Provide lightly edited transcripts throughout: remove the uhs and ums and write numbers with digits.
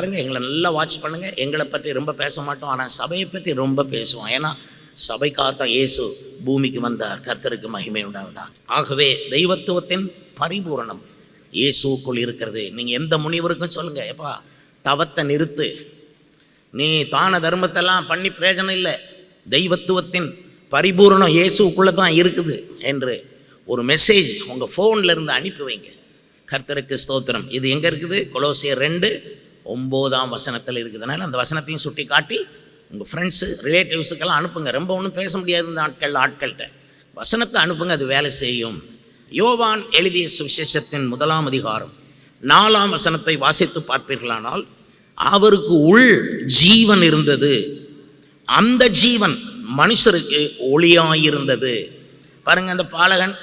பாருங்கள், எங்களை நல்லா வாட்ச் பண்ணுங்கள். எங்களை பற்றி ரொம்ப பேச மாட்டோம், ஆனால் சபையை பற்றி ரொம்ப பேசுவோம். ஏன்னா சபைக்காகத்தான் இயேசு பூமிக்கு வந்தார். கர்த்தருக்கு மகிமை உண்டாவதா. ஆகவே தெய்வத்துவத்தின் பரிபூரணம் இயேசுக்குள் இருக்கிறது. நீங்கள் எந்த முனிவருக்கும் சொல்லுங்கள், எப்பா தவத்தை நிறுத்து, நீ தான தர்மத்தெல்லாம் பண்ணி பிரயோஜனம் இல்லை, தெய்வத்துவத்தின் பரிபூரணம் இயேசுக்குள்ளே தான் இருக்குது என்று ஒரு மெசேஜ் உங்கள் ஃபோனில் இருந்து அனுப்பி வைங்க. கர்த்தருக்கு ஸ்தோத்திரம். இது எங்கே இருக்குது? கொலோசியர் 2:9 இருக்குது. அதனால் அந்த வசனத்தையும் சுட்டி காட்டி உங்கள் ஃப்ரெண்ட்ஸு ரிலேட்டிவ்ஸுக்கெல்லாம் அனுப்புங்க. ரொம்ப ஒன்றும் பேச முடியாது இந்த ஆட்கள்கிட்ட வசனத்தை அனுப்புங்க, அது வேலை செய்யும். யோவான் எழுதிய சுவிசேஷத்தின் 1ஆம் அதிகாரம் 4ஆம் வசனத்தை வாசித்து பார்ப்பீர்களானால், அவருக்கு உள் ஜீவன் இருந்தது, அந்த ஜீவன் மனுஷருக்கு ஒளியாயிருந்தது. பாருங்க, அந்த பாலகன்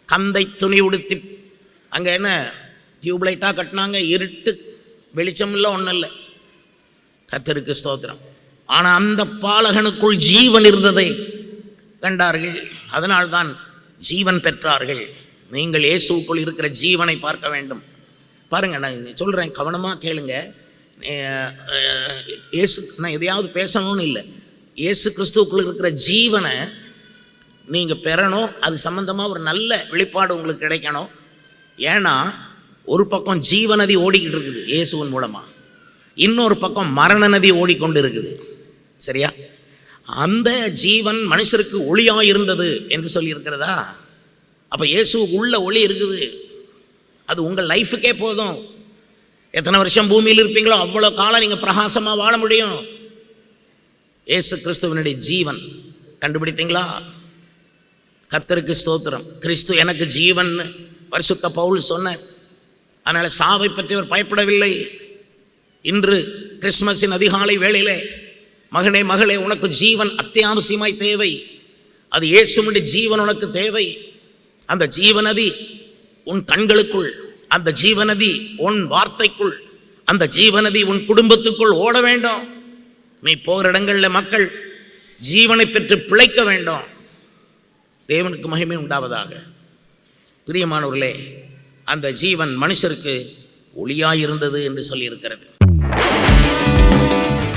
கந்தை துணி உடுத்தி அங்கே என்ன டியூப்லைட்டாக கட்டினாங்க, இருட்டு, வெளிச்சம் இல்லை, ஒன்றும் இல்லை. கர்த்தருக்கு ஸ்தோத்திரம். ஆனால் அந்த பாலகனுக்குள் ஜீவன் இருந்ததை கண்டார்கள், அதனால்தான் ஜீவன் பெற்றார்கள். நீங்கள் இயேசுக்குள் இருக்கிற ஜீவனை பார்க்க வேண்டும். பாருங்கள், நான் சொல்கிறேன், கவனமாக கேளுங்க. இயேசு, நான் எதையாவது பேசணும்னு இல்லை, இயேசு கிறிஸ்துவுக்குள் இருக்கிற ஜீவனை நீங்கள் பெறணும். அது சம்பந்தமாக ஒரு நல்ல வெளிப்பாடு உங்களுக்கு கிடைக்கணும். ஏன்னா ஒரு பக்கம் ஜீவ நதி ஓடிக்கிட்டு இருக்குது இயேசுவின் மூலமாக, இன்னொரு பக்கம் மரண நதி ஓடிக்கொண்டு இருக்குது. சரியா? அந்த ஜீவன் மனுஷருக்கு ஒளியாக இருந்தது என்று சொல்லியிருக்கிறதா? அப்போ இயேசுவுக்கு உள்ள ஒளி இருக்குது, அது உங்கள் லைஃபுக்கே போதும். எத்தனை வருஷம் பூமியில் இருப்பீங்களோ அவ்வளோ காலம் நீங்கள் பிரகாசமாக வாழ முடியும். இயேசு கிறிஸ்துவனுடைய ஜீவன் கண்டுபிடித்தீங்களா? கர்த்தருக்கு ஸ்தோத்திரம். கிறிஸ்து எனக்கு ஜீவன் பரிசுத்த பவுல் சொன்னார். அதனால் சாவை பற்றி அவர் பயப்படவில்லை. இன்று கிறிஸ்மஸின் அதிகாலை வேளையிலே, மகனே மகளே, உனக்கு ஜீவன் அத்தியாவசியமாய் தேவை. அது இயேசுவினுடைய ஜீவன் உனக்கு தேவை. அந்த ஜீவநதி உன் கண்களுக்குள், அந்த ஜீவநதி உன் வார்த்தைக்குள், அந்த ஜீவநதி உன் குடும்பத்துக்குள் ஓட வேண்டும். நீ போகிற இடங்களில் மக்கள் ஜீவனை பெற்று பிழைக்க வேண்டும். தேவனுக்கு மகிமை உண்டாவதாக. பிரியமானவர்களே, அந்த ஜீவன் மனுஷருக்கு ஒளியாயிருந்தது என்று சொல்லியிருக்கிறது.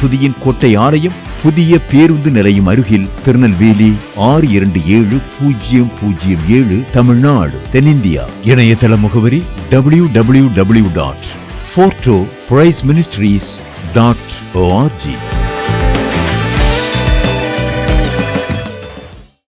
துதியின் கோட்டை ஆலயம் புதிய பேருந்து நிலையம் அருகில், திருநெல்வேலி 620007 தமிழ்நாடு, தென்னிந்தியா. இணையதள முகவரி www.fortopriceministries.org.